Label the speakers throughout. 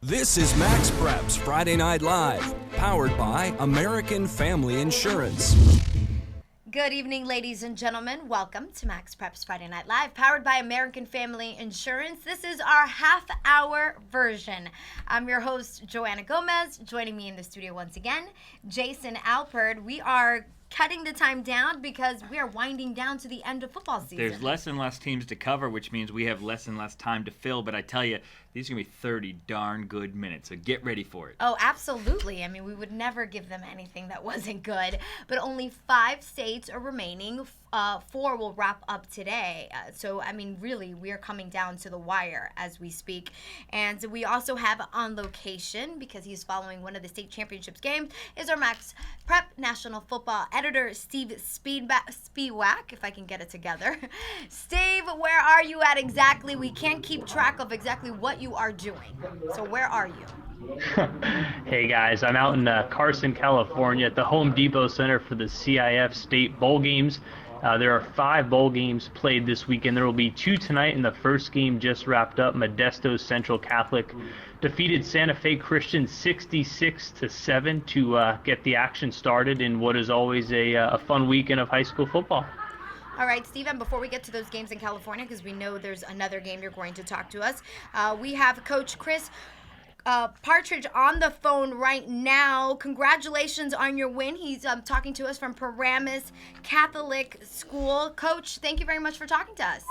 Speaker 1: This is MaxPreps Friday Night Live, powered by American Family Insurance.
Speaker 2: Good evening, ladies and gentlemen. Welcome to MaxPreps Friday Night Live, powered by American Family Insurance. This is our half-hour version. I'm your host, Joanna Gomez. Joining me in the studio once again, Jason Alpert. We are cutting the time down because we are winding down to the end of football season.
Speaker 3: There's less and less teams to cover, which means we have less and less time to fill. But I tell you, these are going to be 30 darn good minutes, so get ready for it.
Speaker 2: Oh, absolutely. I mean, we would never give them anything that wasn't good. But only 5 states are remaining. 4 will wrap up today. So, I mean, really, we are coming down to the wire as we speak. And we also have on location, because he's following one of the state championships games, is our Max Prep National Football editor, Steve Spiewak, if I can get it together. Steve, where are you at exactly? We can't keep track of exactly what you are doing. So where are you?
Speaker 4: Hey guys, I'm out in Carson, California at the Home Depot Center for the CIF State Bowl Games. There are 5 bowl games played this weekend. There will be 2 tonight, and the first game just wrapped up. Modesto Central Catholic defeated Santa Fe Christian 66-7 to get the action started in what is always a fun weekend of high school football.
Speaker 2: All right, Steven, before we get to those games in California, because we know there's another game you're going to talk to us, we have Coach Chris Partridge on the phone right now. Congratulations on your win. He's talking to us from Paramus Catholic School. Coach, thank you very much for talking to us.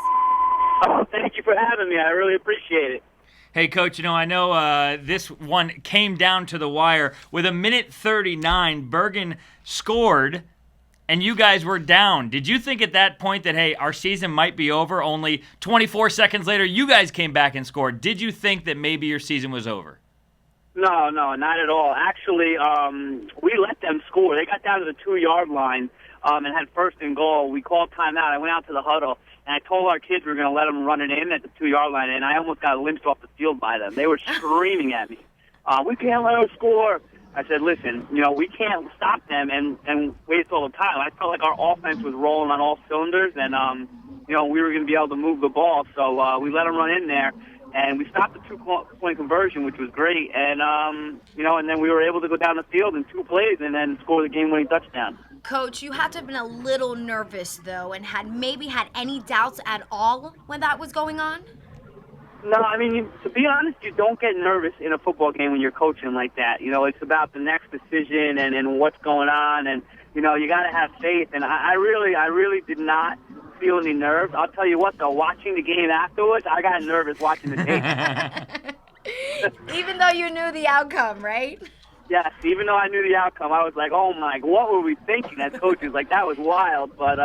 Speaker 5: Oh, thank you for having me. I really appreciate it.
Speaker 3: Hey, Coach, I know this one came down to the wire. With 1:39, Bergen scored, and you guys were down. Did you think at that point that, hey, our season might be over? Only 24 seconds later, you guys came back and scored. Did you think that maybe your season was over?
Speaker 5: No, not at all. Actually, we let them score. They got down to the 2-yard line and had first and goal. We called timeout. I went out to the huddle, and I told our kids we were going to let them run it in at the 2-yard line, and I almost got lynched off the field by them. They were screaming at me. We can't let them score. I said, listen, we can't stop them and waste all the time. I felt like our offense was rolling on all cylinders, and, we were going to be able to move the ball. So we let them run in there. And we stopped the 2-point conversion, which was great. And, and then we were able to go down the field in 2 plays and then score the game-winning touchdown.
Speaker 2: Coach, you had to have been a little nervous, though, and had any doubts at all when that was going on?
Speaker 5: No, I mean, to be honest, you don't get nervous in a football game when you're coaching like that. It's about the next decision and what's going on. And, you got to have faith. And I really did not feel any nerves. I'll tell you what, though, watching the game afterwards, I got nervous watching the tape.
Speaker 2: Even though you knew the outcome, right?
Speaker 5: Yes, even though I knew the outcome, I was like, oh, my, what were we thinking as coaches? Like, that was wild. But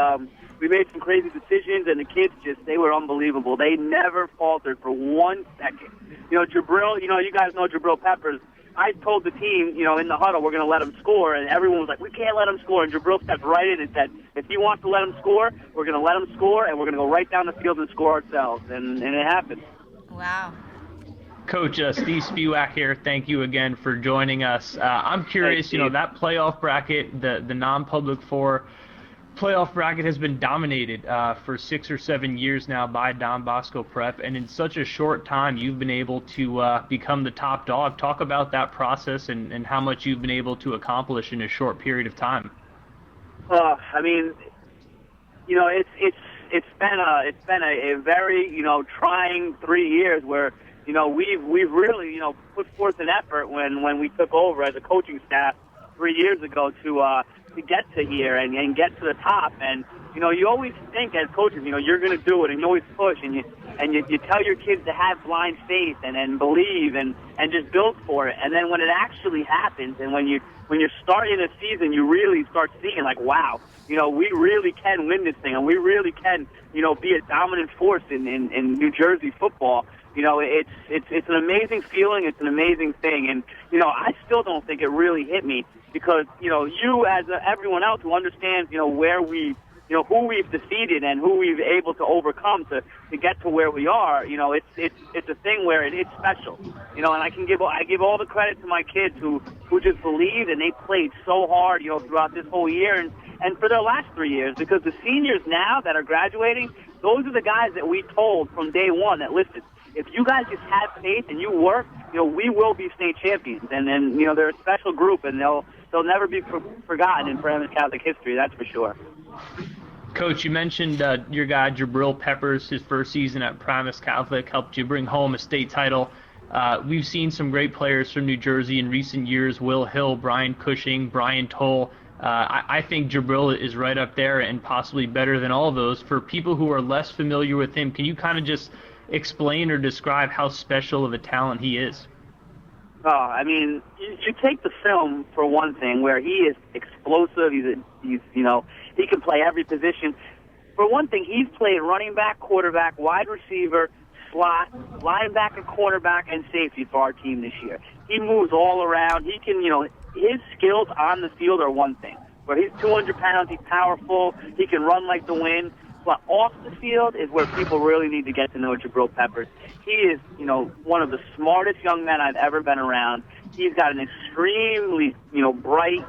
Speaker 5: we made some crazy decisions, and the kids they were unbelievable. They never faltered for 1 second. Jabril, you guys know Jabril Peppers. I told the team, in the huddle, we're going to let him score, and everyone was like, we can't let him score. And Jabril stepped right in and said, if he wants to let him score, we're going to let him score, and we're going to go right down the field and score ourselves. And it happened.
Speaker 2: Wow.
Speaker 4: Coach, Steve Spiewak here. Thank you again for joining us. I'm curious,
Speaker 5: Thanks,
Speaker 4: that playoff bracket, the non-public 4 playoff bracket has been dominated for 6 or 7 years now by Don Bosco Prep, and in such a short time you've been able to become the top dog. Talk about that process and how much you've been able to accomplish in a short period of time.
Speaker 5: I mean, it's been a very trying 3 years where we've really put forth an effort when we took over as a coaching staff 3 years ago to get to here and get to the top. And, you always think as coaches, you're going to do it, and you always push, and you tell your kids to have blind faith and believe and just build for it. And then when it actually happens and when you're starting a season, you really start seeing like, wow, we really can win this thing, and we really can, be a dominant force in New Jersey football. It's an amazing feeling. It's an amazing thing. And, I still don't think it really hit me because, you as everyone else who understands, where we, who we've defeated and who we've able to overcome to get to where we are, it's a thing where it's special, and I give all the credit to my kids who just believed, and they played so hard, throughout this whole year and for their last 3 years, because the seniors now that are graduating, those are the guys that we told from day one that, listen, if you guys just have faith and you work, we will be state champions. And they're a special group, and they'll never be forgotten in Paramus Catholic history. That's for sure.
Speaker 4: Coach, you mentioned your guy Jabril Peppers, his first season at Paramus Catholic, helped you bring home a state title. We've seen some great players from New Jersey in recent years: Will Hill, Brian Cushing, Brian Toll. I think Jabril is right up there and possibly better than all of those. For people who are less familiar with him, can you kind of just explain or describe how special of a talent he is?
Speaker 5: Oh, I mean, you take the film for one thing, where he is explosive. He's he can play every position. For one thing, he's played running back, quarterback, wide receiver, slot, linebacker, cornerback, and safety for our team this year. He moves all around. He can, his skills on the field are one thing. Where he's 200 pounds, he's powerful, he can run like the wind. But off the field is where people really need to get to know Jabril Peppers. He is, one of the smartest young men I've ever been around. He's got an extremely, bright,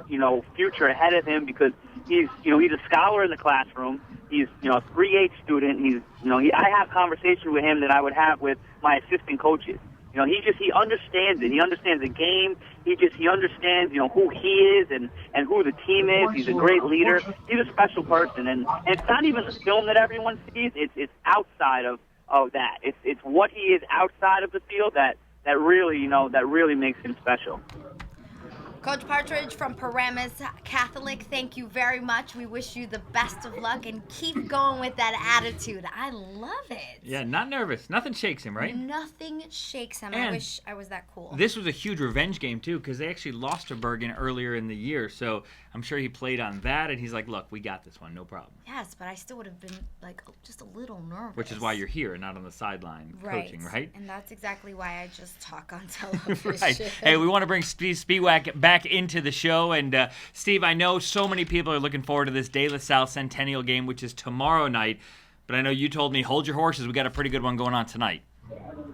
Speaker 5: future ahead of him because he's a scholar in the classroom. He's, a 3.8 student. I have conversations with him that I would have with my assistant coaches. He understands it. He understands the game. He understands, who he is and who the team is. He's a great leader. He's a special person. And it's not even the film that everyone sees. It's outside of that. It's what he is outside of the field that really makes him special.
Speaker 2: Coach Partridge from Paramus Catholic, thank you very much. We wish you the best of luck and keep going with that attitude. I love it.
Speaker 3: Yeah, not nervous. Nothing shakes him, right?
Speaker 2: Nothing shakes him.
Speaker 3: And
Speaker 2: I wish I was that cool.
Speaker 3: This was a huge revenge game, too, because they actually lost to Bergen earlier in the year. So I'm sure he played on that, and he's like, look, we got this one, no problem.
Speaker 2: Yes, but I still would have been, just a little nervous.
Speaker 3: Which is why you're here and not on the sideline coaching, right?
Speaker 2: And that's exactly why I just talk on television.
Speaker 3: Right. Hey, we want to bring Steve Spiewak back into the show. And, Steve, I know so many people are looking forward to this De La Salle Centennial game, which is tomorrow night. But I know you told me, hold your horses. We got a pretty good one going on tonight.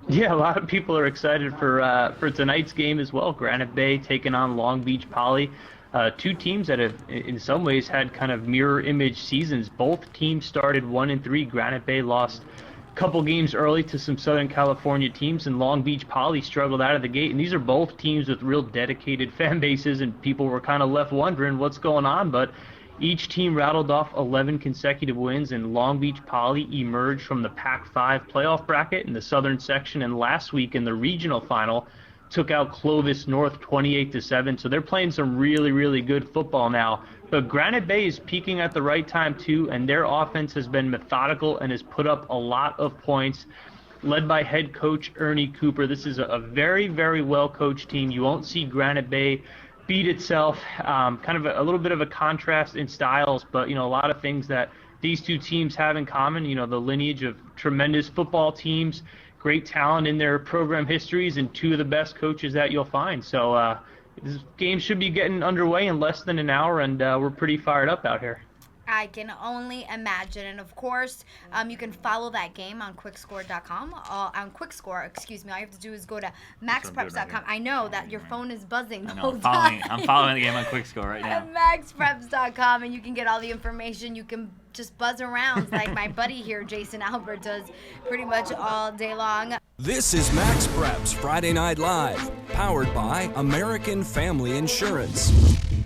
Speaker 4: Yeah, a lot of people are excited for tonight's game as well. Granite Bay taking on Long Beach Poly. Two teams that have, in some ways, had kind of mirror image seasons. Both teams started 1-3. Granite Bay lost a couple games early to some Southern California teams, and Long Beach Poly struggled out of the gate. And these are both teams with real dedicated fan bases, and people were kind of left wondering what's going on. But each team rattled off 11 consecutive wins, and Long Beach Poly emerged from the Pac-5 playoff bracket in the southern section, and last week in the regional final took out Clovis North 28-7. So they're playing some really, really good football now. But Granite Bay is peaking at the right time too, and their offense has been methodical and has put up a lot of points, led by head coach Ernie Cooper. This is a very, very well-coached team. You won't see Granite Bay beat itself. Kind of a little bit of a contrast in styles, but, a lot of things that these two teams have in common. The lineage of tremendous football teams, great talent in their program histories, and two of the best coaches that you'll find. So this game should be getting underway in less than an hour, and we're pretty fired up out here.
Speaker 2: I can only imagine. And of course, you can follow that game on quickscore.com. On Quickscore, excuse me. All you have to do is go to MaxPreps.com. I know that your phone is buzzing the whole time.
Speaker 3: I'm following the game on Quickscore right now.
Speaker 2: At MaxPreps.com, and you can get all the information. You can just buzz around like my buddy here, Jason Albert, does pretty much all day long.
Speaker 1: This is MaxPreps Friday Night Live, powered by American Family Insurance.